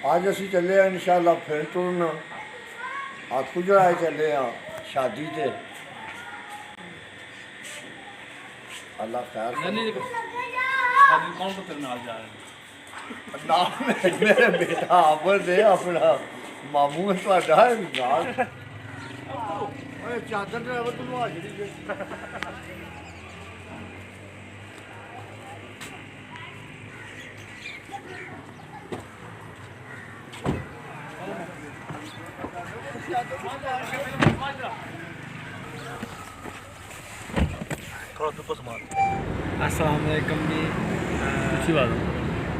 आज असी चले इंशाअल्लाह फिर तुरन आखू जड़ाए चले शादी से। अल्लाह खैर कौन को तेरे नाल जा रहे हैं? नाम मेरे बेटा आमर दे अपना मामू है ਤੁਹਾਡਾ नाल ओए चादर ड्राइवर तू आ जड़ी अस्सलाम वालेकुम जी। अच्छी बात है।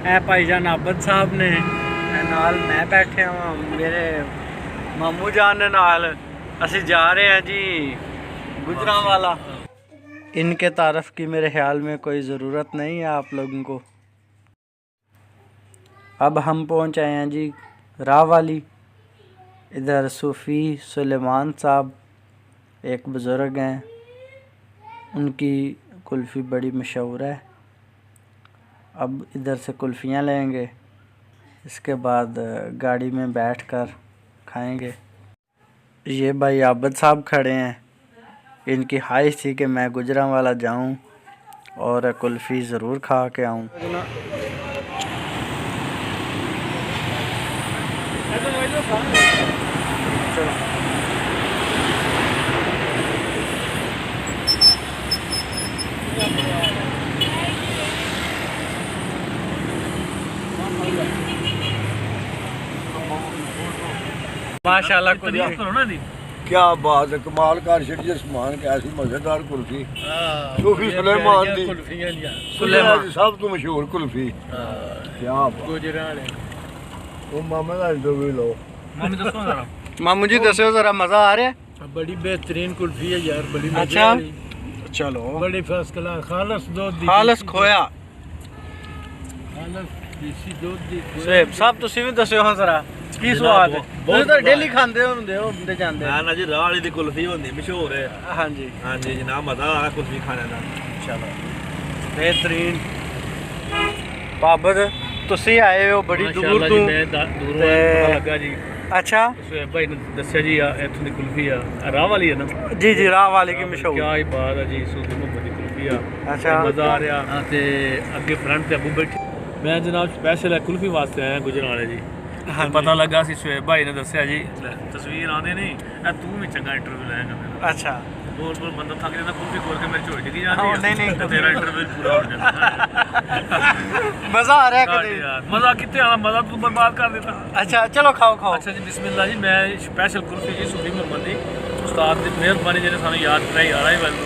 ए भाईजान आबद साहब ने नाल मैं बैठे हाँ, मेरे मामू जान ने नाल असी जा रहे हैं जी गुजरांवाला। इनके तारफ़ की मेरे ख्याल में कोई ज़रूरत नहीं है आप लोगों को। अब हम पहुंच आए हैं जी राहवाली। इधर सूफ़ी सुलेमान साहब एक बुज़ुर्ग हैं, उनकी कुल्फ़ी बड़ी मशहूर है। अब इधर से कुल्फ़ियाँ लेंगे, इसके बाद गाड़ी में बैठकर खाएंगे। ये भाई आबद साहब खड़े हैं, इनकी ख्वाहिश थी कि मैं गुजरांवाला जाऊं और कुल्फ़ी ज़रूर खा के आऊं। माशाल्लाह कुल्फ़ी क्या बात है, कमाल कर छड़ी समान कैसी मजेदार कुल्फी सूफी सुलेमान दी सुलेमान सब तो मशहूर कुल्फी। क्या गुजरांवाले वो मामा का इंटरव्यू लो। मामी दसो जरा। मामू जी दसो ज़रा, मज़ा आ रहा है? बड़ी बेहतरीन कुल्फी है यार, बड़ी अच्छा चलो, बड़ी फर्स्ट क्लास खालस दूध दी, खालस खोया खालस देसी दूध दी सेब साहब तुसी भी दस्यो हाँ ज़रा की स्वाद है? ਤੁਸੀਂ ਤਾਂ ਡੇਲੀ ਖਾਂਦੇ ਹੁੰਦੇ ਹੋ ਹੁੰਦੇ ਜਾਂਦੇ। ना जी राह वाली दी कुल्फी होंदी मशहूर है। हाँ जी हाँ जी जनाब, मजा आ रहा कुल्फी खाने का। चलो बेहतरीन। बाबत ਤੁਸੀਂ ਆਏ ਹੋ ਬੜੀ ਦੂਰ ਤੋਂ? मैं दूरों पता लगा जी। अच्छा सुहेब भाई ने दस्या जी इत्थों दी कुल्फी आ राह वाली है ना। जी जी राह वाले की मशहूर। क्या ही बात है जी, सूफी मोहम्मद दी कुल्फी आ। अच्छा मजा आ रहा ते अगे फ्रंट ते अबू बैठे। मैं जनाब स्पेशल कुल्फी वास्ते आया गुजरांवाले जी। हाँ पता लगा सी सुहेब भाई ने दस्या जी तस्वीर आने नहीं तू भी चंगा इंटरव्यू लैंगा मेरा। अच्छा बोल बोल बंदा थक जाता, कुल्फी खोल के मेरी झोली डिगी हाँ, जाती नहीं, है तेरा इंटरव्यू पूरा हो जाता। मज़ा आ रहा है है कभी? यार मजा कितने आना, मजा तू बर्बाद कर देता। अच्छा चलो खाओ खाओ। अच्छा जी बिस्मिल्लाह जी। मैं स्पेशल कुल्फी जी सूफी मोहम्मद दी उस्ताद की मेहरबानी जिन्हें सानू याद कराई आ रहा है वालू।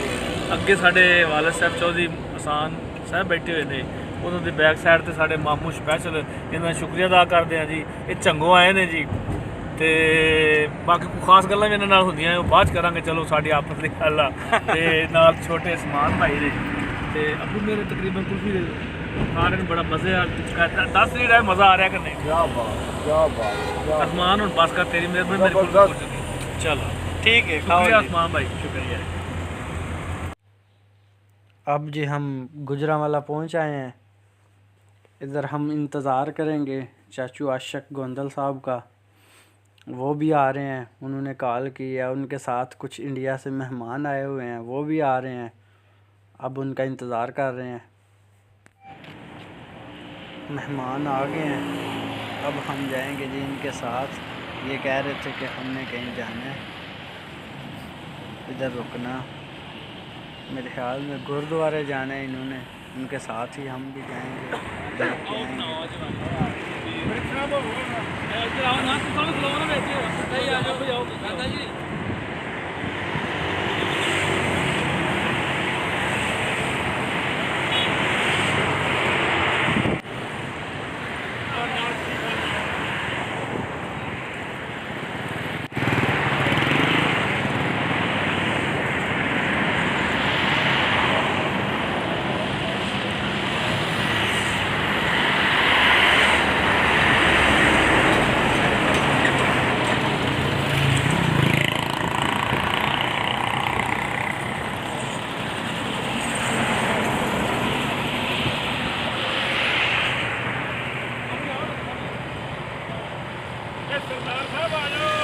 अगे साढ़े वालिद साहब चौधरी हसान साहब बैठे हुए थे, उन्होंने ਦੀ बैक साइड ਤੇ ਸਾਡੇ ਮਾਮੂ ਸਪੈਸ਼ਲ ਇਹਨਾਂ ਦਾ ਸ਼ੁਕਰੀਆ ਅਦਾ ਕਰਦੇ ਹਾਂ ਜੀ। ਇਹ ਚੰਗੋ ਆਏ ਨੇ ਜੀ ਤੇ ਬਾਕੀ ਕੋਈ ਖਾਸ ਗੱਲਾਂ ਵੀ ਇਹਨਾਂ ਨਾਲ ਹੁੰਦੀਆਂ ਉਹ ਬਾਅਦ 'ਚ ਕਰਾਂਗੇ। ਚਲੋ ਸਾਡੀ ਆਪਸ ਦੀ ਗੱਲ ਆ। ਤੇ ਨਾਲ ਛੋਟੇ ਸਮਾਨ ਭਾਈ ਨੇ ਤੇ ਅੱਬੂ ਮੇਰੇ ਤਕਰੀਬਨ ਕੁਲਫੀ ਦੇ ਖਾ ਰਹੇ ਨੇ, ਬੜਾ ਮਜ਼ੇ ਆ। ਦੱਸ ਨਹੀਂ ਰਿਹਾ ਮਜ਼ਾ ਆ ਰਿਹਾ ਕਿ ਨਹੀਂ? क्या बात क्या बात। अरमान और बस का तेरी मेहरबानी मेरी कुल्फी हो चुकी। चलो ठीक है शुक्रिया खाओ। अरमान भाई, शुक्रिया। अब जी हम गुजरांवाला पहुंच आए हैं। इधर हम इंतज़ार करेंगे चाचू आशिक गोंदल साहब का, वो भी आ रहे हैं। उन्होंने कॉल की है, उनके साथ कुछ इंडिया से मेहमान आए हुए हैं, वो भी आ रहे हैं। अब उनका इंतज़ार कर रहे हैं। मेहमान आ गए हैं, अब हम जाएंगे जी इनके साथ। ये कह रहे थे कि हमने कहीं जाना है, इधर रुकना। मेरे ख्याल में गुरुद्वारे जाना है इन्होंने, उनके साथ ही हम भी जाएंगे, देख के आएंगे। सरदार साहब आ जाओ।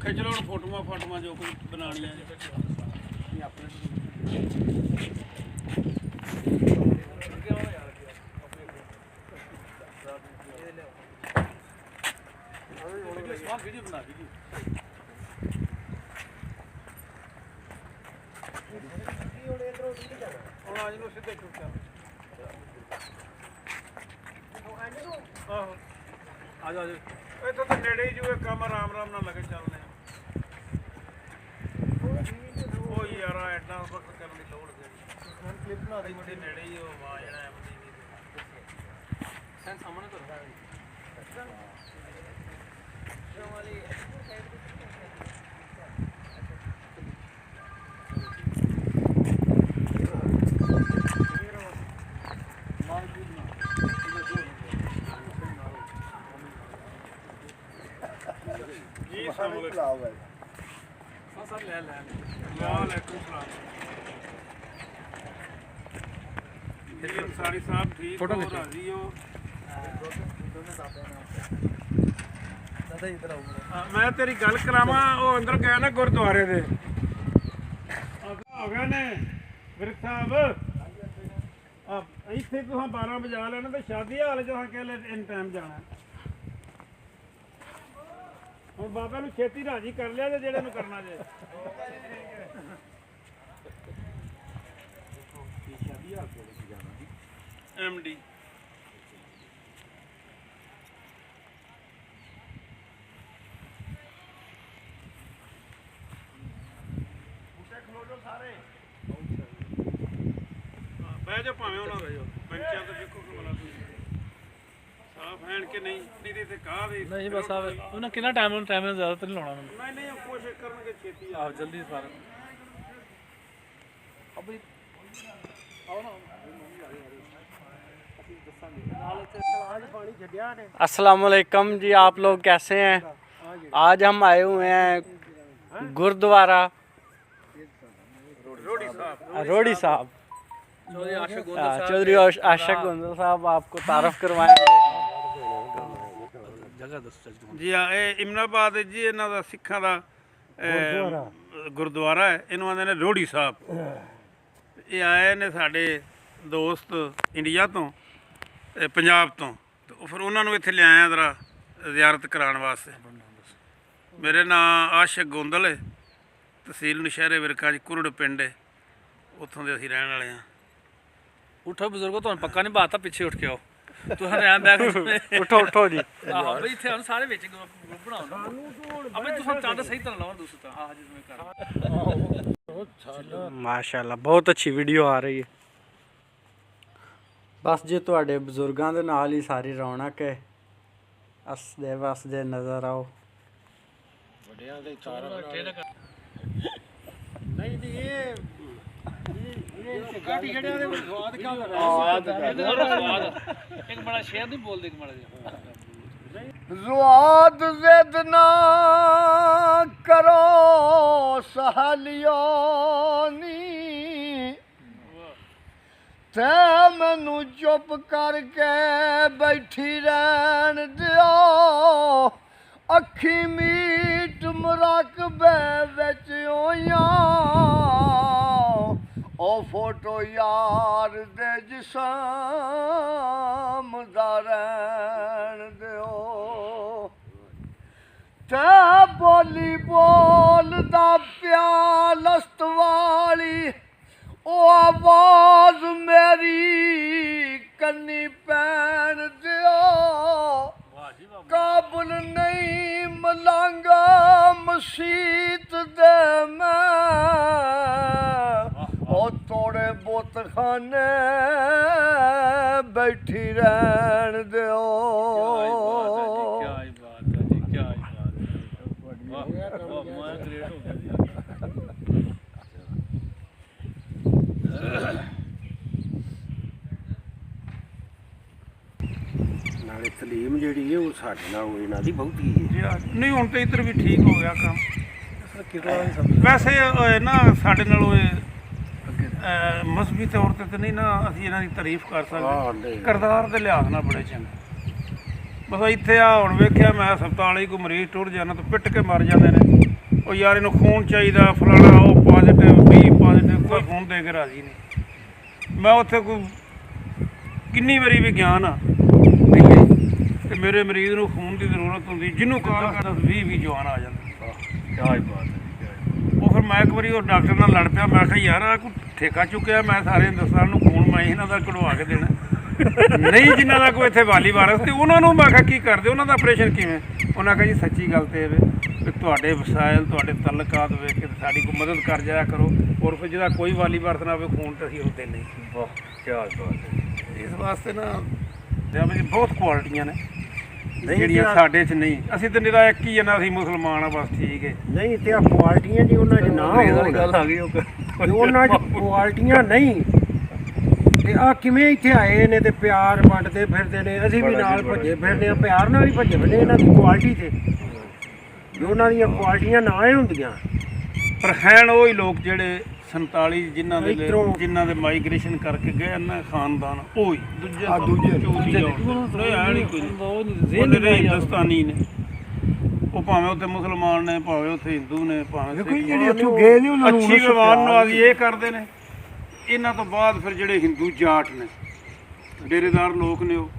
खिच लो फोटोआं फाटोआं जो कुछ बनानियां वीडियो बना वीडियो आज नो सीधे चुप आहो आ जाओ इत्थों तो नेड़े ही जो काम आराम आराम नाल लगे चलने ਉਹ ਯਾਰ ਐਡਾ ਵਕਤ ਕਰਨ ਦੀ ਲੋੜ ਨਹੀਂ ਕਲਿੱਪ ਬਣਾ ਦੇ ਮੁੰਡੇ ਨੇੜੇ ਹੀ ਉਹ ਵਾ ਜਿਹੜਾ ਐਮਡੀ ਦੀ ਸੈਂ ਸਾਹਮਣੇ ਤੋਂ ਵਾਲੀ ਜੀ ਸਾਨੂੰ ਲਾਓ ਹੈ सर ले वालेकुम सलाम अंसारी साहब ठीक हो राजी हो मैं तेरी गल करावां वो अंदर गया ना गुरुद्वारे दे हो गया ने विरक साहब इत्थे तुहां 12 बजा लेना ते शादी हाल च कहले इन टाइम जाना ਹੁਣ ਬਾਬਾ ਨੂੰ ਛੇਤੀ ਰਾਜੀ ਕਰ ਲਿਆ ਤੇ ਜਿਹੜੇ ਨੂੰ ਕਰਨਾ ਜੇ ਐਮਡੀ ਖਲੋ ਜਾਓ ਸਾਰੇ ਬਹਿ ਜਾਓ ਭਾਵੇਂ ਉਹਨਾਂ ਬਹਿ ਜਾਓ ਪੰਚਾਇਤ ਤੋਂ ਦੇਖੋ ਕਿ ਮਲਾ ਤੁਸੀਂ ਸਾਫ ਹੈਣ ਕਿ ਨਹੀਂ ਤੇ ਕਹਾ ਵੀ ਨਹੀਂ ਬਸ ਆਵੇ ਉਹਨਾਂ ਕਿੰਨਾ ਟਾਈਮ ਜ਼ਿਆਦਾ ਤਾਂ ਨਹੀਂ ਲਾਉਣਾ ਉਹਨਾਂ ਨਹੀਂ ਕੋਸ਼ਿਸ਼ ਕਰਨਗੇ ਛੇਤੀ ਆਹ ਜਲਦੀ ਸਾਰਾ ਅਬੇ ਆਓ ਨਾ अस्सलाम वालेकुम जी, आप लोग कैसे हैं? आज हम आए हुए हैं गुरुद्वारा रोड़ी साहब, चौधरी आशक गोंदल साहब आपको तारफ करवाएंगे। जी हाँ, ये इमनाबाद जी इन्हों का सिखा का गुरुद्वारा है, इन्हों आते हैं रोड़ी साहब। ये आए ने साडे दोस्त इंडिया तो पंजाब तो फिर उन्होंने इत्थे लियाया जरा जियारत कराने वास्ते। मेरे नाम आशक गोंदल है, तहसील नशहरे विरका जी कुरड़ पिंड है, उत्थों दे असीं रहण वाले हाँ। उठो बुजुर्गो, तुहानूं पक्का नहीं बात पिछे उठ के आओ, तुहां रहन बैग उठो उठो जी। आहो बई इत्थे हुण सारे विच ग्रुप बनाओ अबे तुहां चंद सही तरह लाओ दूसरा। हां जिसमें कर माशाल्लाह बहुत अच्छी वीडियो आ रही है। बस जी तुहाडे बजुर्गां दे नाल ही सारी रौनक है, हसदे वसदे नज़र आओ। एक बड़ा शेर नहीं बोल दे बड़ा ज़ुआद ज़िद ना करो सहालियोनी, ते मैनू चुप करके बैठी रहन दियो, अखी मीट मुराकबे विच होइयां, ओ फोटो यार दे जिसम दा रहन दियो, ते बोली बोलदा पिया लस्त वाली ओ आवाज मेरी कन्नी पैन दियो, काबुल नहीं मलांगा मसीत दे मैं, ਬੁੱਤਖਾਨੇ ਬੈਠੀ ਰਹਿਣ ਦਿਓ क्या ही बात है जी, क्या ही बात है। वाह, वाह, मैं ग्रेट हो गया जी। ਨਾਲੇ ਤਲੀਮ ਜਿਹੜੀ ਹੈ ਉਹ ਸਾਡੇ ਨਾਲ ਇਹਨਾਂ ਦੀ ਬਹੁਤੀ ਹੈ। ਜੀ ਨਹੀਂ ਹੁਣ ਤੇ ਇੱਧਰ ਵੀ ਠੀਕ ਹੋ ਗਿਆ ਕੰਮ ਵੈਸੇ ਨਾ ਸਾਡੇ ਨਾਲੋਂ ਮਸਬੀ ਤੌਰ ਤੇ ਨਹੀਂ ਨਾ ਅਸੀਂ ਇਹਨਾਂ ਦੀ ਤਾਰੀਫ ਕਰ ਸਕਦੇ ਕਿਰਦਾਰ ਦੇ ਲਿਹਾਜ਼ ਨਾਲ ਬੜੇ ਚੰਗੇ ਬਸ ਇੱਥੇ ਆ ਹੁਣ ਵੇਖਿਆ ਮੈਂ ਹਸਪਤਾਲ ਹੀ ਕੋਈ ਮਰੀਜ਼ ਟੁੱਟ ਜਾਣਾ ਤਾਂ ਪਿੱਟ ਕੇ ਮਰ ਜਾਂਦੇ ਨੇ ਉਹ ਯਾਰ ਇਹਨੂੰ ਖੂਨ ਚਾਹੀਦਾ ਫਲਾਣਾ ਉਹ ਪੋਜ਼ਿਟਿਵ ਬੀ ਪੋਜ਼ਿਟਿਵ ਕੋਈ ਖੂਨ ਦੇ ਕੇ ਰਾਜੀ ਨਹੀਂ ਮੈਂ ਉੱਥੇ ਕੋਈ ਕਿੰਨੀ ਵਾਰੀ ਵੀ ਗਿਆ ਨਾ ਤੇ ਮੇਰੇ ਮਰੀਜ਼ ਨੂੰ ਖੂਨ ਦੀ ਜ਼ਰੂਰਤ ਹੁੰਦੀ ਜਿਹਨੂੰ ਕਾਲ ਕਰਦਾ 20 ਜਵਾਨ ਆ ਜਾਂਦੇ क्या ही बात है। ਉਹ ਫਿਰ ਮੈਂ ਇੱਕ ਵਾਰੀ ਉਹ ਡਾਕਟਰ ਨਾਲ ਲੜ ਪਿਆ ਮੈਂ ਕਿਹਾ ਯਾਰ ਆ ਕੋਈ ਠੇਕਾ ਚੁੱਕਿਆ ਮੈਂ ਸਾਰੇ ਹਿੰਦੁਸਤਾਨ ਨੂੰ ਖੂਨ ਮੈਂ ਇਹਨਾਂ ਦਾ ਕਢਵਾ ਕੇ ਦੇਣਾ ਨਹੀਂ ਜਿਨ੍ਹਾਂ ਦਾ ਕੋਈ ਇੱਥੇ ਵਾਲੀ ਵਾਰਸ ਤੇ ਉਹਨਾਂ ਨੂੰ ਮੈਂ ਕਿਹਾ ਕੀ ਕਰਦੇ ਉਹਨਾਂ ਦਾ ਆਪਰੇਸ਼ਨ ਕਿਵੇਂ ਉਹਨਾਂ ਕਿਹਾ ਜੀ ਸੱਚੀ ਗੱਲ ਤੇ ਇਹ ਵੀ ਤੁਹਾਡੇ ਵਸਾਇਲ ਤੁਹਾਡੇ ਤਲਕਾਤ ਵੇਖ ਕੇ ਸਾਡੀ ਕੋਈ ਮਦਦ ਕਰ ਜਾਇਆ ਕਰੋ ਔਰ ਫਿਰ ਜਿਹਦਾ ਕੋਈ ਵਾਲੀ ਵਾਰਸ ਨਾ ਹੋਵੇ ਖੂਨ ਤਾਂ ਅਸੀਂ ਉਹ ਦੇਣੇ ਨਹੀਂ वाह, क्या ही बात है। ਇਸ ਵਾਸਤੇ ਨਾ ਜਿਵੇਂ ਬਹੁਤ ਕੁਆਲਿਟੀਆਂ ਨੇ ਜਿਹੜੀਆਂ ਸਾਡੇ 'ਚ ਨਹੀਂ ਅਸੀਂ ਤਾਂ ਨਿਰਾ ਇੱਕ ਹੀ ਨਾ ਅਸੀਂ ਮੁਸਲਮਾਨ ਆ ਬਸ ਠੀਕ ਹੈ ਨਹੀਂ ਤੇ ਆ ਕੁਆਲਿਟੀਆਂ ਜੀ ਉਹਨਾਂ 'ਚ ਨਾ ਹੋਣ ਗੱਲ आ गई ਉਹਨਾਂ 'ਚ ਕੁਆਲਿਟੀਆਂ ਨਹੀਂ ਤੇ ਆ ਕਿਵੇਂ ਇੱਥੇ ਆਏ ਨੇ ਤੇ ਪਿਆਰ ਵੰਡਦੇ ਫਿਰਦੇ ਨੇ ਅਸੀਂ ਵੀ ਨਾਲ ਭੱਜੇ ਫਿਰਦੇ ਆ ਪਿਆਰ ਨਾਲ ਹੀ ਭੱਜੇ ਫਿਰਦੇ ਇਹਨਾਂ ਦੀ ਕੁਆਲਿਟੀ ਤੇ ਜੇ ਉਹਨਾਂ ਦੀਆਂ ਕੁਆਲਿਟੀਆਂ ਨਾ ਹੀ ਹੁੰਦੀਆਂ ਪਰ ਹੈਨ ਉਹ ਹੀ ਲੋਕ ਜਿਹੜੇ 47 ਜਿਨ੍ਹਾਂ ਦੇ ਇੱਧਰੋਂ- ਜਿਨ੍ਹਾਂ ਦੇ ਮਾਈਗ੍ਰੇਸ਼ਨ ਕਰਕੇ ਗਏ ਨਾ ਖਾਨਦਾਨ ਉਹ ਹੀ ਦੂਜੇ ਆ ਦੂਜੇ ਨਹੀਂ ਕੋਈ ਨਹੀਂ ਹਿੰਦੁਸਤਾਨੀ ਨੇ ਉਹ ਭਾਵੇਂ ਉੱਥੇ ਮੁਸਲਮਾਨ ਨੇ ਭਾਵੇਂ ਉੱਥੇ ਹਿੰਦੂ ਨੇ ਭਾਵੇਂ ਦੇਖੋ ਸਿੱਖ ਜੀ, ਜਿਹੜੇ ਉੱਥੋਂ ਗਏ ਨੇ ਉਹਨਾਂ ਨੂੰ ਅੱਛੀ ਵਿਵਹਾਰ ਨਵਾਜ਼ੀ ਇਹ ਕਰਦੇ ਨੇ ਇਹਨਾਂ ਤੋਂ ਬਾਅਦ ਫਿਰ ਜਿਹੜੇ ਹਿੰਦੂ ਜਾਟ ਨੇ ਡੇਰੇਦਾਰ ਲੋਕ ਨੇ ਉਹ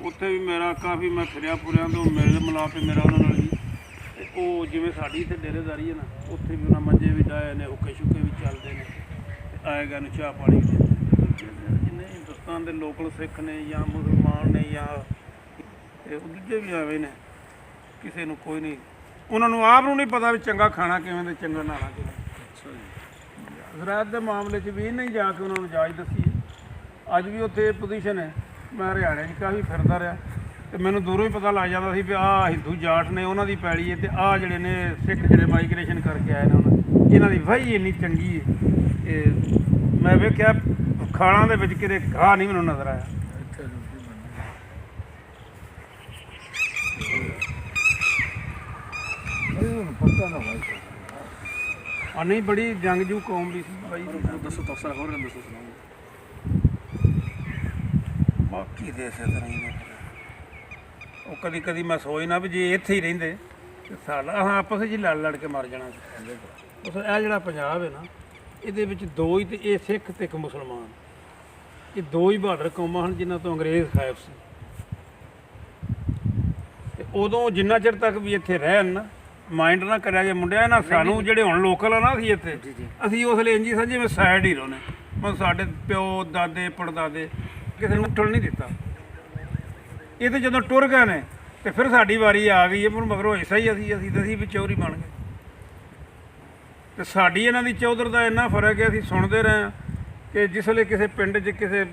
ਉੱਥੇ ਵੀ ਮੇਰਾ ਕਾਫੀ ਮੈਂ ਫਿਰਿਆ ਪੁਰਿਆਂ ਤੋਂ ਮੇਰੇ ਮਿਲਾਪ ਮੇਰਾ ਉਹਨਾਂ ਨਾਲ ਜੀ ਤੇ ਉਹ ਜਿਵੇਂ ਸਾਡੀ ਇੱਥੇ ਡੇਰੇਦਾਰੀ ਹੈ ਨਾ ਉੱਥੇ ਵੀ ਉਹਨਾਂ ਮੰਜੇ ਵੀ ਡਾਏ ਨੇ ਹੁੱਕੇ ਸ਼ੁੱਕੇ ਵੀ ਚੱਲਦੇ ਨੇ ਤੇ ਆਏਗਾ ਨੂੰ ਚਾਹ ਪਾਣੀ ਵੀ ਦਿੰਦੇ ਨੇ। ਜਿੰਨੇ ਹਿੰਦੁਸਤਾਨ ਦੇ ਲੋਕਲ ਸਿੱਖ ਨੇ ਜਾਂ ਮੁਸਲਮਾਨ ਨੇ ਜਾਂ ਤੇ ਉਹ ਦੂਜੇ ਵੀ ਐਵੇਂ ਨੇ ਕਿਸੇ ਨੂੰ ਕੋਈ ਨਹੀਂ ਉਹਨਾਂ ਨੂੰ ਆਪ ਨੂੰ ਨਹੀਂ ਪਤਾ ਵੀ ਚੰਗਾ ਖਾਣਾ ਕਿਵੇਂ ਤੇ ਚੰਗਾ ਨਹਾਉਣਾ ਕਿਵੇਂ ਜ਼ਰਾਅਤ ਦੇ ਮਾਮਲੇ 'ਚ ਵੀ ਨਹੀਂ ਜਾ ਕੇ ਉਹਨਾਂ ਨੂੰ ਜਾਚ ਦੱਸੀ ਅੱਜ ਵੀ ਉੱਥੇ ਪੋਜੀਸ਼ਨ ਹੈ ਮੈਂ ਹਰਿਆਣੇ 'ਚ ਕਾਫੀ ਫਿਰਦਾ ਰਿਹਾ ਤੇ ਮੈਨੂੰ ਦੂਰੋਂ ਹੀ ਪਤਾ ਲੱਗ ਜਾਂਦਾ ਸੀ ਵੀ ਆਹ ਹਿੰਦੂ ਜਾਟ ਨੇ ਉਹਨਾਂ ਦੀ ਪੈਲੀ ਹੈ ਤੇ ਆਹ ਜਿਹੜੇ ਨੇ ਸਿੱਖ ਜਿਹੜੇ ਮਾਈਗ੍ਰੇਸ਼ਨ ਕਰਕੇ ਆਏ ਨੇ ਇਹਨਾਂ ਦੀ ਵਾਹੀ ਇੰਨੀ ਚੰਗੀ ਹੈ ਕਿ ਮੈਂ ਵੇਖਿਆ ਖਾਲਾਂ ਦੇ ਵਿੱਚ ਕਿਤੇ ਘਾਹ ਨਹੀਂ ਮੈਨੂੰ ਨਜ਼ਰ ਆਇਆ ਪਤਾ ਨਾ ਭਾਈ ਆ ਨਹੀਂ ਬੜੀ ਜੰਗਜੂ ਕੌਮ ਵੀ ਸੀ ਬਾਈ दसो तफसर और दसो सुनाओ। ਬਾਕੀ ਦੇ ਇਸੇ ਤਰ੍ਹਾਂ ਹੀ ਨੇ ਉਹ ਕਦੀ ਕਦੀ ਮੈਂ ਸੋਚਦਾ ਵੀ ਜੇ ਇੱਥੇ ਹੀ ਰਹਿੰਦੇ ਤੇ ਸਾਡਾ ਆਪਸ ਵਿੱਚ ਹੀ ਲੜ ਲੜ ਕੇ ਮਰ ਜਾਣਾ ਸੀ ਉਸ ਇਹ ਜਿਹੜਾ ਪੰਜਾਬ ਹੈ ਨਾ ਇਹਦੇ ਵਿੱਚ ਦੋ ਹੀ ਤੇ ਇਹ ਸਿੱਖ ਤੇ ਇੱਕ ਮੁਸਲਮਾਨ ਇਹ ਦੋ ਹੀ ਬਹਾਦਰ ਕੌਮਾਂ ਹਨ ਜਿਨ੍ਹਾਂ ਤੋਂ ਅੰਗਰੇਜ਼ ਖਾਇਬ ਸੀ ਤੇ ਉਦੋਂ ਜਿੰਨਾ ਚਿਰ ਤੱਕ ਵੀ ਇੱਥੇ ਰਹਿਣ ਨਾ ਮਾਈਂਡ ਨਾ ਕਰਿਆ ਜੇ ਮੁੰਡਿਆਂ ਨਾ ਸਾਨੂੰ ਜਿਹੜੇ ਹੁਣ ਲੋਕਲ ਆ ਨਾ ਅਸੀਂ ਇੱਥੇ ਅਸੀਂ ਉਸ ਲਈ ਇੰਜੀ ਸਮਝੇ ਜਿਵੇਂ ਸਾਈਡ ਹੀਰੋ ਨੇ ਮਤਲਬ ਸਾਡੇ ਪਿਓ ਦਾਦੇ ਪੜਦਾਦੇ ਕਿਸੇ ਨੂੰ ਉੱਠਣ ਨਹੀਂ ਦਿੱਤਾ ਇਹ ਤੇ ਜਦੋਂ ਟੁਰ ਗਏ ਨੇ ਤੇ ਫਿਰ ਸਾਡੀ ਵਾਰੀ ਆ ਗਈ ਹੈ ਪਰ ਮਗਰੋਂ ਐਸਾ ਹੀ ਅਸੀਂ ਵੀ ਚੌਧਰੀ ਬਣ ਗਏ ਤੇ ਸਾਡੀ ਇਹਨਾਂ ਦੀ ਚੌਧਰ ਦਾ ਇੰਨਾ ਫਰਕ ਹੈ ਅਸੀਂ ਸੁਣਦੇ ਰਹੇ ਹਾਂ ਕਿ ਜਿਸ ਵੇਲੇ ਕਿਸੇ ਪਿੰਡ 'ਚ ਕਿਸੇ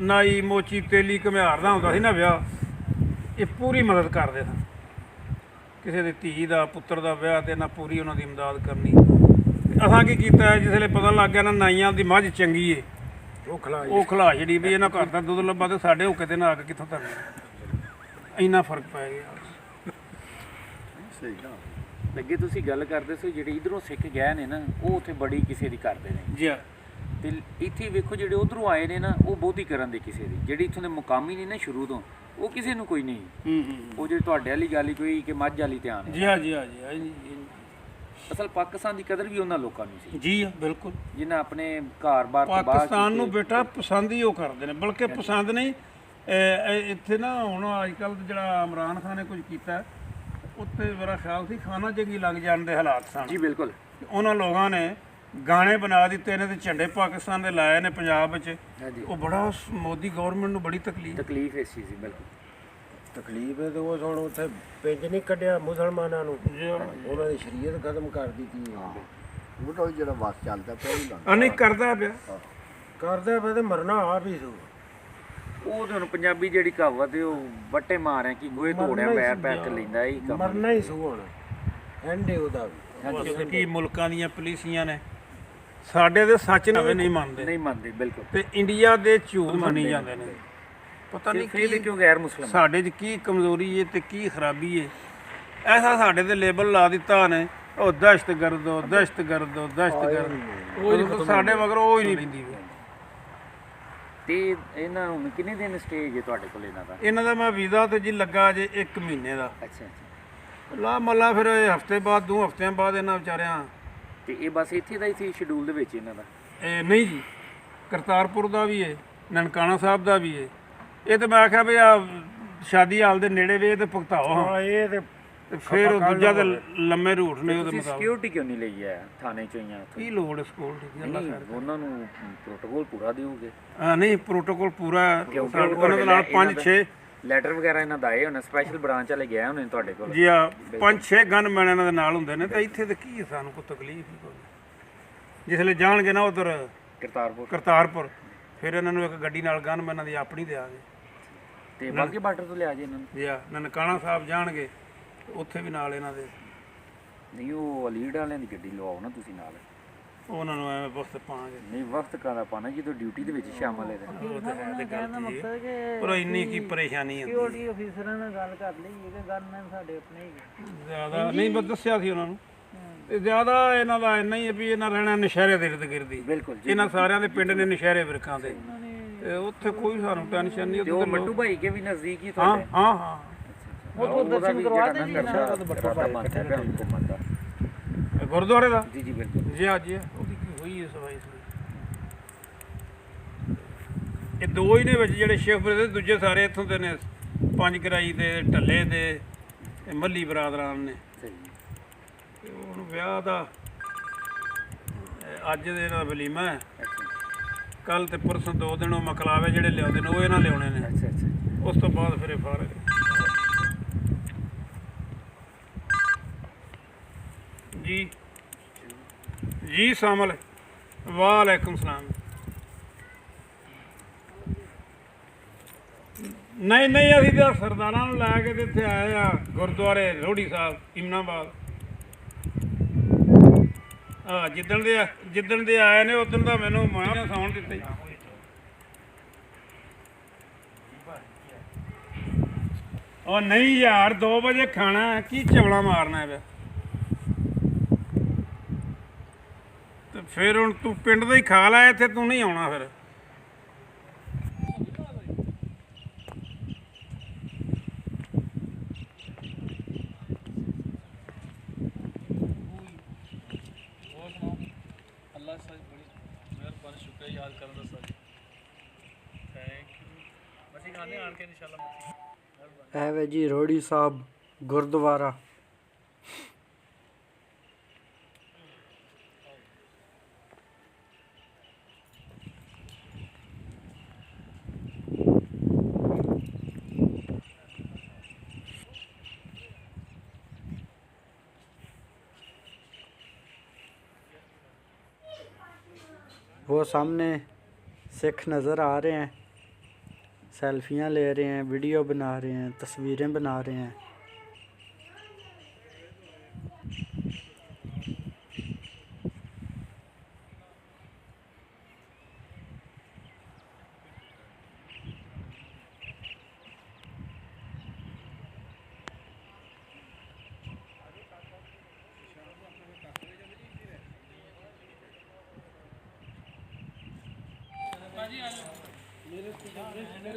ਨਾਈ ਮੋਚੀ ਤੇਲੀ ਘੁਮਿਆਰ ਦਾ ਹੁੰਦਾ ਸੀ ਨਾ ਵਿਆਹ ਇਹ ਪੂਰੀ ਮਦਦ ਕਰਦੇ ਸਨ ਕਿਸੇ ਦੀ ਧੀ ਦਾ ਪੁੱਤਰ ਦਾ ਵਿਆਹ ਤੇ ਨਾ ਪੂਰੀ ਉਹਨਾਂ ਦੀ ਇਮਦਾਦ ਕਰਨੀ ਅਸਾਂ ਕੀ ਕੀਤਾ ਜਿਸ ਵੇਲੇ ਪਤਾ ਲੱਗ ਗਿਆ ਨਾ ਨਾਈਆਂ ਦੀ ਮੱਝ ਚੰਗੀ ਏ ਉਹ ਖਲਾ ਜਿਹੜੀ ਵੀ ਇਹਨਾਂ ਘਰ ਦਾ ਦੁੱਧ ਲੱਭਾ ਤੇ ਸਾਡੇ ਹੁੱਕੇ ਤੇ ਨਾ ਆ ਕੇ ਕਿੱਥੋਂ ਧਰਨਾ ਇੰਨਾ ਫਰਕ ਪੈ ਗਿਆ ਸਹੀ ਗੱਲ ਅੱਗੇ ਤੁਸੀਂ ਗੱਲ ਕਰਦੇ ਸੀ ਜਿਹੜੇ ਇਧਰੋਂ ਸਿੱਖ ਗਏ ਨੇ ਨਾ ਉਹ ਉੱਥੇ ਬੜੀ ਕਿਸੇ ਦੀ ਕਰਦੇ ਨੇ ਜੀ ਤੇ ਇੱਥੇ ਵੇਖੋ ਜਿਹੜੇ ਉਧਰੋਂ ਆਏ ਨੇ ਨਾ ਉਹ ਬਹੁਤੀ ਕਰਨ ਦੇ ਕਿਸੇ ਦੀ ਜਿਹੜੀ ਇੱਥੋਂ ਦੇ ਮੁਕਾਮੀ ਨੇ ਨਾ ਸ਼ੁਰੂ ਤੋਂ ਉਹ ਕਿਸੇ ਨੂੰ ਕੋਈ ਨਹੀਂ ਉਹ ਜਿਹੜੇ ਤੁਹਾਡੇ ਵਾਲੀ ਗੱਲ ਹੀ ਕੋਈ ਕਿ ਮੱਝ ਵਾਲੀ ਧਿਆਨ ਹੈ। ਜੀ ਹਾਂ ਜੀ ਅਸਲ ਪਾਕਿਸਤਾਨ ਦੀ ਕਦਰ ਵੀ ਉਹਨਾਂ ਲੋਕਾਂ ਨੂੰ ਸੀ ਜੀ ਬਿਲਕੁਲ ਜਿਨ੍ਹਾਂ ਆਪਣੇ ਘਰ-ਬਾਰ ਤੋਂ ਬਾਹਰ ਪਾਕਿਸਤਾਨ ਨੂੰ ਬੇਟਾ ਪਸੰਦ ਹੀ ਉਹ ਕਰਦੇ ਨੇ ਬਲਕਿ ਪਸੰਦ ਨਹੀਂ ਇੱਥੇ ਨਾ ਹੁਣ ਅੱਜ ਕੱਲ੍ਹ ਜਿਹੜਾ ਇਮਰਾਨ ਖਾਨ ਨੇ ਕੁਝ ਕੀਤਾ ਉੱਥੇ ਮੇਰਾ ਖਿਆਲ ਸੀ ਖਾਣਾ ਜੰਗੀ ਲੱਗ ਜਾਣ ਦੇ ਹਾਲਾਤ ਸਨ ਜੀ ਬਿਲਕੁਲ ਉਹਨਾਂ ਲੋਕਾਂ ਨੇ ਗਾਣੇ ਬਣਾ ਦਿੱਤੇ ਨੇ ਤੇ ਝੰਡੇ ਪਾਕਿਸਤਾਨ ਦੇ ਲਾਏ ਨੇ ਪੰਜਾਬ ਵਿੱਚ ਉਹ ਬੜਾ ਮੋਦੀ ਗਵਰਨਮੈਂਟ ਨੂੰ ਬੜੀ ਤਕਲੀਫ ਇਸ ਚੀਜ਼ ਦੀ ਬਿਲਕੁਲ ਤਕਲੀਫ ਹੈ ਤੇ ਉਹ ਹੁਣ ਉੱਥੇ ਪਿੰਜ ਨਹੀਂ ਕੱਢਿਆ ਮੁਸਲਮਾਨਾਂ ਨੂੰ ਉਹਨਾਂ ਦੀ ਸ਼ਰੀਅਤ ਖਤਮ ਕਰ ਦਿੱਤੀ ਉਹ ਤਾਂ ਜਿਹੜਾ ਵਸ ਚੱਲਦਾ ਪਿਆ ਹੀ ਨਹੀਂ ਕਰਦਾ ਪਿਆ ਕਰਦੇ ਫਿਰ ਤੇ ਮਰਨਾ ਆਪ ਹੀ ਸੂ। ਉਹ ਤੇ ਹੁਣ ਪੰਜਾਬੀ ਜਿਹੜੀ ਕਹਾਵਤ ਹੈ ਉਹ ਵੱਟੇ ਮਾਰਿਆ ਕਿ ਗੋਹੇ ਧੋੜਿਆ ਪੈਰ ਪੈਰ ਕੇ ਲੈਂਦਾ ਇਹ ਕੰਮ ਮਰਨਾ ਹੀ ਸੂ ਹੁਣ ਐਂਡੇ ਉਹਦਾ ਵੀ। ਬਸ ਕੀ ਮੁਲਕਾਂ ਦੀਆਂ ਪੁਲਿਸੀਆਂ ਨੇ ਸਾਡੇ ਦੇ ਸੱਚ ਨਵੇਂ ਨਹੀਂ ਮੰਨਦੇ ਨਹੀਂ ਮੰਨਦੇ ਬਿਲਕੁਲ। ਤੇ ਇੰਡੀਆ ਦੇ ਝੂਠ ਮੰਨੀ ਜਾਂਦੇ ਨੇ। ਪਤਾ ਨਹੀਂ ਫਿਰ ਵੀ ਕਿਉਂ ਗੈਰ ਮੁਸਲਮ ਸਾਡੇ 'ਚ ਕੀ ਕਮਜ਼ੋਰੀ ਹੈ ਤੇ ਕੀ ਖਰਾਬੀ ਹੈ। ਐਸਾ ਸਾਡੇ ਤੇ ਲੇਬਲ ਲਾ ਦਿੱਤਾ ਨੇ, ਉਹ ਦਹਿਸ਼ਤਗਰਦ ਹੋ ਦਹਿਸ਼ਤਗਰਦ ਹੋ ਦਹਿਸ਼ਤਗਰਦ, ਉਹ ਸਾਡੇ ਮਗਰ ਉਹ ਹੀ ਨਹੀਂ ਰਹਿੰਦੀ। ਤੇ ਇਹਨਾਂ ਹੁਣ ਕਿੰਨੇ ਦਿਨ ਸਟੇਜ ਹੈ ਤੁਹਾਡੇ ਕੋਲ ਇਹਨਾਂ ਦਾ? ਇਹਨਾਂ ਦਾ ਮੈਂ ਵੀਜ਼ਾ ਤੇ ਜੀ ਲੱਗਾ ਜੇ 1 ਮਹੀਨੇ ਦਾ। ਅੱਛਾ ਅੱਛਾ। ਲਾ ਮੱਲਾ ਫਿਰ ਹਫਤੇ ਬਾਅਦ 2 ਹਫਤਿਆਂ ਬਾਅਦ ਇਹਨਾਂ ਵਿਚਾਰਿਆਂ ਤੇ ਇਹ ਬਸ ਇੱਥੇ ਦਾ ਹੀ ਸੀ ਸ਼ਡਿਊਲ ਦੇ ਵਿੱਚ ਇਹਨਾਂ ਦਾ? ਇਹ ਨਹੀਂ ਜੀ, ਕਰਤਾਰਪੁਰ ਦਾ ਵੀ ਹੈ, ਨਨਕਾਣਾ ਸਾਹਿਬ ਦਾ ਵੀ ਹੈ। ਇਹ ਤੇ ਮੈਂ ਆਖਿਆ ਵੀ ਆ ਸ਼ਾਦੀ ਹਾਲ ਦੇ ਨੇੜੇ ਵੇ ਤੇ ਭੁਗਤਾਓ ਹਾਂ। ਹਾਂ ਇਹ ਤੇ ਤੇ ਫਿਰ ਉਹ ਦੂਜਾ ਤੇ ਲੰਮੇ ਰੂਟ ਨੇ ਉਹਦੇ ਤੁਸੀਂ ਮੁਤਾਬਕ। ਸਿਕਿਉਰਿਟੀ ਕਿਉਂ ਨਹੀਂ ਲਈ ਹੈ ਥਾਣੇ ਚੋਂ ਜਾਂ ਉੱਥੋਂ? ਕੀ ਲੋੜ ਸਕੂਲ ਦੀ? ਨਹੀਂ ਉਹਨਾਂ ਨੂੰ ਪ੍ਰੋਟੋਕੋਲ ਪੂਰਾ ਦਿਓਗੇ? ਨਹੀਂ, ਪ੍ਰੋਟੋਕੋਲ ਪੂਰਾ ਕਿਉਂਕਿ ਉਹਨਾਂ ਦੇ ਨਾਲ 5-6 ਲੈਟਰ ਵਗੈਰਾ ਇਹਨਾਂ ਦਾ ਆਏ ਹੋਣੇ, ਸਪੈਸ਼ਲ ਬ੍ਰਾਂਚ ਵਾਲੇ ਗਏ ਹੋਣੇ ਤੁਹਾਡੇ ਕੋਲ? ਜੀ ਆ 5-6 ਗਨਮੈਨ ਇਹਨਾਂ ਦੇ ਨਾਲ ਹੁੰਦੇ ਨੇ। ਤੇ ਇੱਥੇ ਤੇ ਕੀ ਹੈ, ਸਾਨੂੰ ਕੋਈ ਤਕਲੀਫ ਨਹੀਂ ਕੋਈ। ਜਿਸਲੇ ਜਾਣਗੇ ਨਾ ਉਧਰ ਕਰਤਾਰਪੁਰ ਫਿਰ ਇਹਨਾਂ ਨੂੰ ਇੱਕ ਗੱਡੀ ਨਾਲ ਗਨਮੈਨਾਂ ਦੀ ਆਪਣੀ ਦਿਆਂਗੇ। ਤੇ ਬਾਕੀ ਬਾਰਡਰ ਤੋਂ ਲਿਆ ਜੇ ਇਹਨਾਂ ਨੂੰ? ਜੀ ਆ ਨਨਕਾਣਾ ਸਾਹਿਬ ਜਾਣਗੇ ਉੱਥੇ ਵੀ ਨਾਲ ਇਹਨਾਂ ਦੇ। ਨਹੀਂ ਉਹ ਅਲੀਡ ਵਾਲਿਆਂ ਦੀ ਗੱਡੀ ਲਵਾਓ ਨਾ ਤੁਸੀਂ ਨਾਲ। ਉਹਨਾਂ ਨੂੰ ਐਵੇਂ ਵਕਤ ਪਾਵਾਂਗੇ। ਨਹੀਂ ਵਕਤ ਕਾਹਦਾ ਪਾਣਾ ਜਦੋਂ ਡਿਊਟੀ ਦੇ ਵਿੱਚ ਸ਼ਾਮਲ ਹੈ। ਉਹ ਤਾਂ ਹੈ ਤੇ ਗੱਲ ਜੀ, ਪਰ ਇੰਨੀ ਕੀ ਪਰੇਸ਼ਾਨੀ ਹੁੰਦੀ ਸਿਕਿਉਰਿਟੀ ਅਫੀਸਰਾਂ ਨਾਲ ਗੱਲ ਕਰ ਲਈ ਕਿ ਗਨਮੈਨ ਸਾਡੇ ਆਪਣੇ ਹੀ ਜ਼ਿਆਦਾ ਨਹੀਂ। ਮੈਂ ਦੱਸਿਆ ਸੀ ਉਹਨਾਂ ਨੂੰ ਤੇ ਜ਼ਿਆਦਾ ਇਹਨਾਂ ਦਾ ਇੰਨਾ ਹੀ ਹੈ ਵੀ ਇਹਨਾਂ ਰਹਿਣਾ ਨਸ਼ਹਿਰੇ ਦੇ ਇਰਦ ਗਿਰਦ ਹੀ। ਬਿਲਕੁਲ ਜੀ। ਇਹਨਾਂ ਸਾਰਿਆਂ ਦੇ ਪਿੰਡ ਨੇ ਨਸ਼ਹਿਰੇ ਵਿਰਕਾਂ ਦੇ, ਤੇ ਉੱਥੇ ਕੋਈ ਸਾਨੂੰ ਟੈਨਸ਼ਨ ਨਹੀਂ। ਤੇ ਉਹ ਮੱਟੂ ਭਾਈ ਕੇ ਵੀ ਨਜ਼ਦੀਕ ਹੀ ਹਾਂ ਤੁਹਾਡੇ? ਹਾਂ ਹਾਂ। ਉਹ ਦਰਸ਼ਨ ਕਰਵਾ ਦੇ ਜੀ ਨਾ ਗੁਰਦੁਆਰੇ ਦਾ ਜੀ ਜੀ ਬਿਲਕੁਲ ਜੀ ਆ ਜੀ ਉਹਦੀ ਕੀ ਹੋਈ ਹੈ ਸਫਾਈ ਸੁਈ। ਇਹ ਦੋ ਹੀ ਨੇ ਵਿੱਚ ਜਿਹੜੇ ਸ਼ਿਵਪੁਰੇ ਦੇ, ਦੂਜੇ ਸਾਰੇ ਇੱਥੋਂ ਦੇ ਨੇ, 5 ਗਰਾਈ ਦੇ, ਢੱਲੇ ਦੇ ਤੇ ਮੱਲੀ ਬਰਾਦਰਾਂ ਨੇ। ਸਹੀ। ਤੇ ਹੁਣ ਵਿਆਹ ਦਾ ਅੱਜ ਦੇ ਨਾਲ ਵਲੀਮਾ ਹੈ, ਕੱਲ ਤੇ ਪਰਸੋਂ 2 ਦਿਨ ਉਹ ਮਕਲਾਵੇ ਜਿਹੜੇ ਲਿਆਉਂਦੇ ਨੇ ਉਹ ਇਹਨਾਂ ਲਿਆਉਣੇ ਨੇ। ਅੱਛਾ ਅੱਛਾ। ਉਸ ਤੋਂ ਬਾਅਦ ਫਿਰ ਇਹ ਫਾਰਗ। ਜੀ ਜੀ ਸ਼ਾਮਲ। ਵਾਲੇਕੁਮ ਸਲਾਮ। ਨਹੀਂ ਨਹੀਂ, ਅਸੀਂ ਤਾਂ ਸਰਦਾਰਾਂ ਨੂੰ ਲੈ ਕੇ ਤੇ ਇੱਥੇ ਆਏ ਆ ਗੁਰਦੁਆਰੇ ਰੋੜੀ ਸਾਹਿਬ ਇਮਨਾਬਾਦ। ਜਿੱਦਣ ਦੇ ਆਏ ਨੇ ਉਦੋਂ ਦਾ ਮੈਨੂੰ ਮਾਂ ਸੌਣ ਦਿੱਤੇ। ਉਹ ਨਹੀਂ ਯਾਰ, 2 ਵਜੇ ਖਾਣਾ, ਕੀ ਚਵਲਾ ਮਾਰਨਾ ਹੈ? ਤੇ ਫਿਰ ਹੁਣ ਤੂੰ ਪਿੰਡ ਦਾ ਹੀ ਖਾ ਲੈ, ਇੱਥੇ ਤੂੰ ਨਹੀਂ ਆਉਣਾ ਫਿਰ। ਅੱਲਾ ਸਾਹਿਬ ਬੜੀ ਮਿਹਰਬਾਨੀ, ਸ਼ੁਕਰ ਯਾਦ ਕਰਨ ਦਾ ਸਰ। Thank you. ਅਸੀਂ ਖਾਣੇ ਆਣ ਕੇ ਇਨਸ਼ਾਅੱਲਾ। ਇਹ ਵੇ ਜੀ ਰੋੜੀ ਸਾਹਿਬ ਗੁਰਦੁਆਰਾ। वो सामने सिख नज़र आ रहे हैं, सेल्फियाँ ले रहे हैं, वीडियो बना रहे हैं, तस्वीरें बना रहे हैं।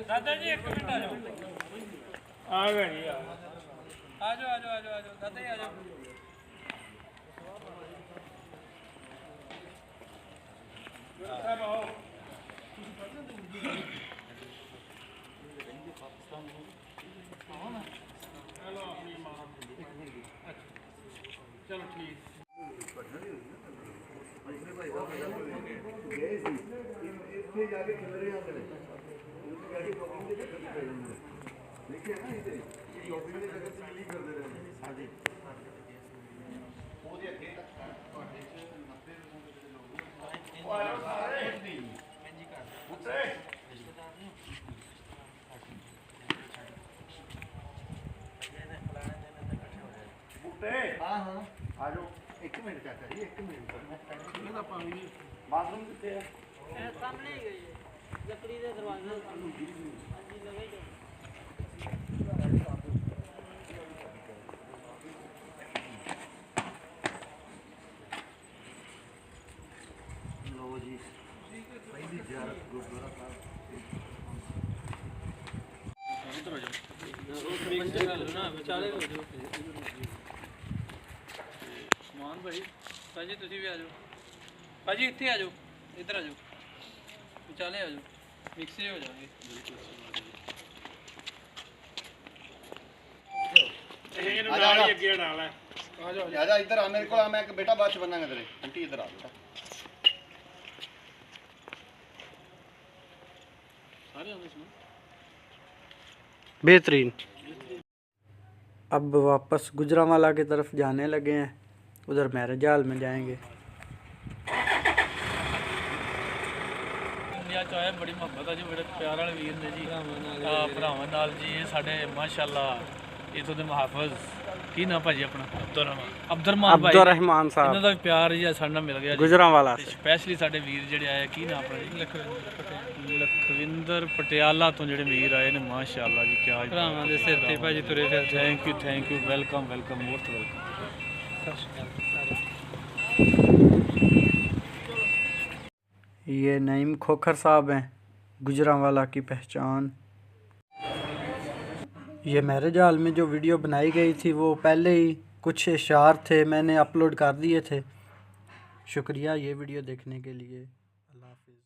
दादा जी 1 मिनट आ जाओ। ਆ ਗਏ ਜੀ ਆ। आ जाओ आ जाओ आ जाओ आ जाओ दादा जी आ जाओ। ਚਲੋ ਠੀਕ। ਇੱਥੇ ਜਾ ਕੇ ਖਿਲ ਰਹੇ ਹੁੰਦੇ ਨੇ। ਦੇਖਿਆ ਨਾ ਇਹਦੇ ਸ਼ੋਪਿੰਗ ਦੇ ਜਗ੍ਹਾ ਤੇ ਲੀਕ ਕਰਦੇ ਰਹੇ ਨੇ। ਹਾਂਜੀ। ਉਹਦੇ ਅੱਗੇ ਤੁਹਾਡੇ ਚ 90 ਲੋਕ ਉਹ ਆਇਆ ਸਾਰੇ ਨਹੀਂ। हाँ हाँ आ जाओ 1 मिनट चाचा जी 1 मिनट बाथरूम कितने है सामने ही गई लकड़ी के दरवाजे लो जी पहली ज़ियारत गुरुद्वारा साहब ਸਮਾਨ ਭਾਈ ਭਾਜੀ ਤੁਸੀਂ ਵੀ ਆ ਜਾਓ ਭਾਜੀ ਇੱਥੇ ਆ ਜਾਓ ਇੱਧਰ ਆ ਜਾਓ ਵਿਚਾਲੇ ਆ ਜਾਓ ਮਿਕਸ ਹੋ ਜਾਣਗੇ ਇਹਨੂੰ ਨਾਲ ਹੀ ਅੱਗੇ ਨਾਲ ਹੈ आजा इधर आ मेरे को मैं एक बेटा बाद बनाएगा तेरे आंटी इधर आ बेटा बेहतरीन। अब वापस गुजरांवाला की तरफ जाने लगे हैं, उधर मैरिज हॉल में जाएंगे। ਇੰਡੀਆ ਚ ਆਇਆ ਬੜੀ ਮੁਹੱਬਤ ਆ ਜੀ ਮੇਰੇ ਪਿਆਰ ਵਾਲੇ ਵੀਰ ਨੇ ਜੀ ਭਰਾਵਾਂ ਨਾਲ ਜੀ ਇਹ ਸਾਡੇ ਮਾਸ਼ਾਅੱਲਾ ਇਥੋਂ ਦੇ ਮੁਹਾਫਿਜ਼ ਕੀ ਨਾਮ ਭਾਜੀ ਆਪਣਾ ਅਬਦੁਰਰਹਿਮਾਨ ਭਾਈ अब्दुर्रहमान ਇਹਨਾਂ साहब ਦਾ ਵੀ ਪਿਆਰ ਜੀ ਸਾਡੇ ਨਾਲ ਮਿਲ ਗਿਆ ਜੀ गुजरांवाला से। ਸਪੈਸ਼ਲੀ ਸਾਡੇ ਵੀਰ ਜਿਹੜੇ ਆਏ ਕੀ ਨਾਮ ਆਪਣਾ ਜੀ ਲਖਵਿੰਦਰ ਪਟਿਆਲਾ ਤੋਂ ਜਿਹੜੇ ਵੀਰ ਆਏ ਨੇ ਮਾਸ਼ਾਅੱਲਾ ਜੀ ਕਿਆ ਭਰਾਵਾਂ ਦੇ ਸਿਰ ਤੇ ਭਾਜੀ ਤੁਰੇ ਫਿਰ thank you welcome most welcome. ये नईम खोखर साहब हैं, गुजरांवाला की पहचान। ये मैरिज हॉल में जो वीडियो बनाई गई थी वो पहले ही कुछ इशार थे, मैंने अपलोड कर दिए थे। शुक्रिया ये वीडियो देखने के लिए। अल्लाह हाफिज़।